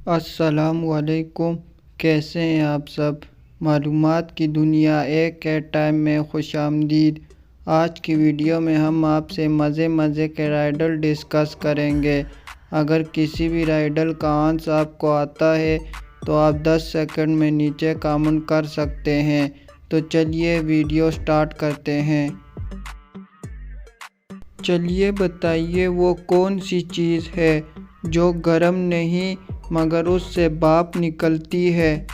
السلام علیکم، کیسے ہیں آپ سب؟ معلومات کی دنیا ایک ایٹ ٹائم میں خوش آمدید۔ آج کی ویڈیو میں ہم آپ سے مزے کے رائڈل ڈسکس کریں گے۔ اگر کسی بھی رائڈل کا آنسر آپ کو آتا ہے تو آپ 10 سیکنڈ میں نیچے کامنٹ کر سکتے ہیں۔ تو چلیے ویڈیو سٹارٹ کرتے ہیں۔ چلیے بتائیے وہ کون سی چیز ہے جو گرم نہیں مگر اس سے بھاپ نکلتی ہے؟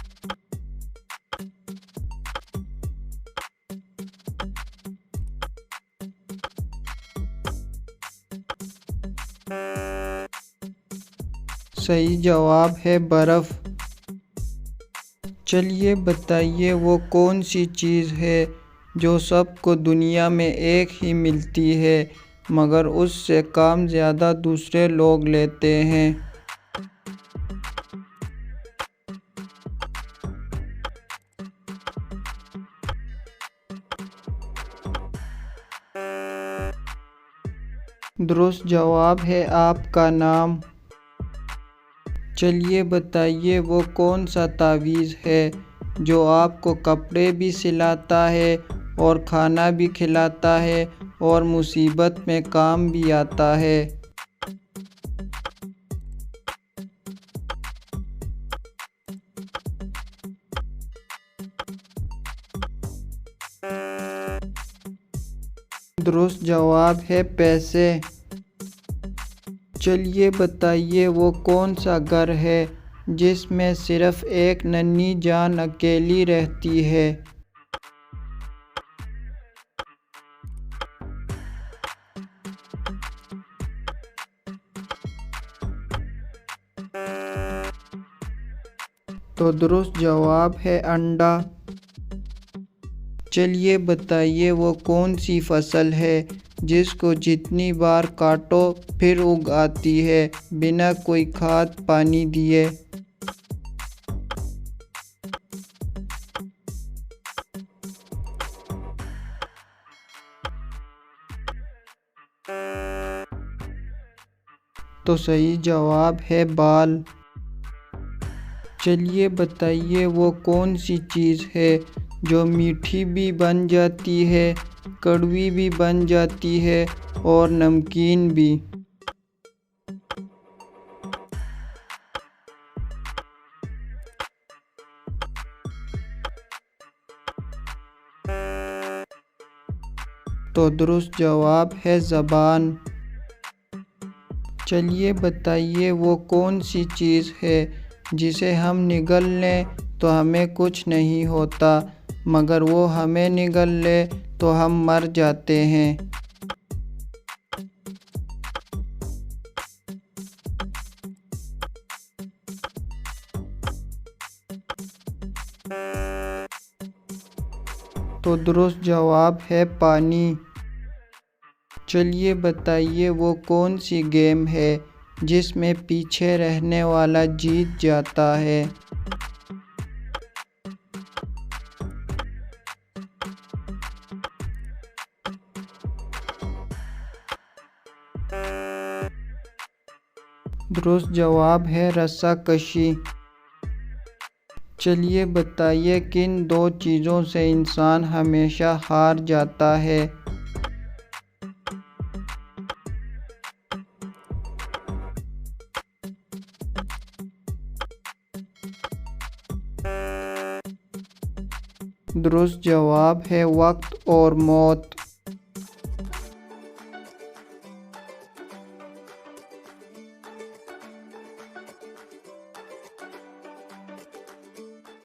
صحیح جواب ہے برف۔ چلیے بتائیے وہ کون سی چیز ہے جو سب کو دنیا میں ایک ہی ملتی ہے مگر اس سے کام زیادہ دوسرے لوگ لیتے ہیں؟ درست جواب ہے آپ کا نام۔ چلیے بتائیے وہ کون سا تعویذ ہے جو آپ کو کپڑے بھی سلاتا ہے اور کھانا بھی کھلاتا ہے اور مصیبت میں کام بھی آتا ہے؟ درست جواب ہے پیسے۔ چلیے بتائیے وہ کون سا گھر ہے جس میں صرف ایک ننھی جان اکیلی رہتی ہے؟ تو درست جواب ہے انڈا۔ چلیے بتائیے وہ کون سی فصل ہے جس کو جتنی بار کاٹو پھر اگ آتی ہے بنا کوئی کھاد پانی دیے؟ تو صحیح جواب ہے بال۔ چلیے بتائیے وہ کون سی چیز ہے جو میٹھی بھی بن جاتی ہے، کڑوی بھی بن جاتی ہے اور نمکین بھی؟ تو درست جواب ہے زبان۔ چلیے بتائیے وہ کون سی چیز ہے جسے ہم نگل لیں تو ہمیں کچھ نہیں ہوتا مگر وہ ہمیں نگل لے تو ہم مر جاتے ہیں؟ تو درست جواب ہے پانی۔ چلیے بتائیے وہ کون سی گیم ہے جس میں پیچھے رہنے والا جیت جاتا ہے؟ درست جواب ہے رسا کشی۔ چلیے بتائیے کن دو چیزوں سے انسان ہمیشہ ہار جاتا ہے؟ درست جواب ہے وقت اور موت۔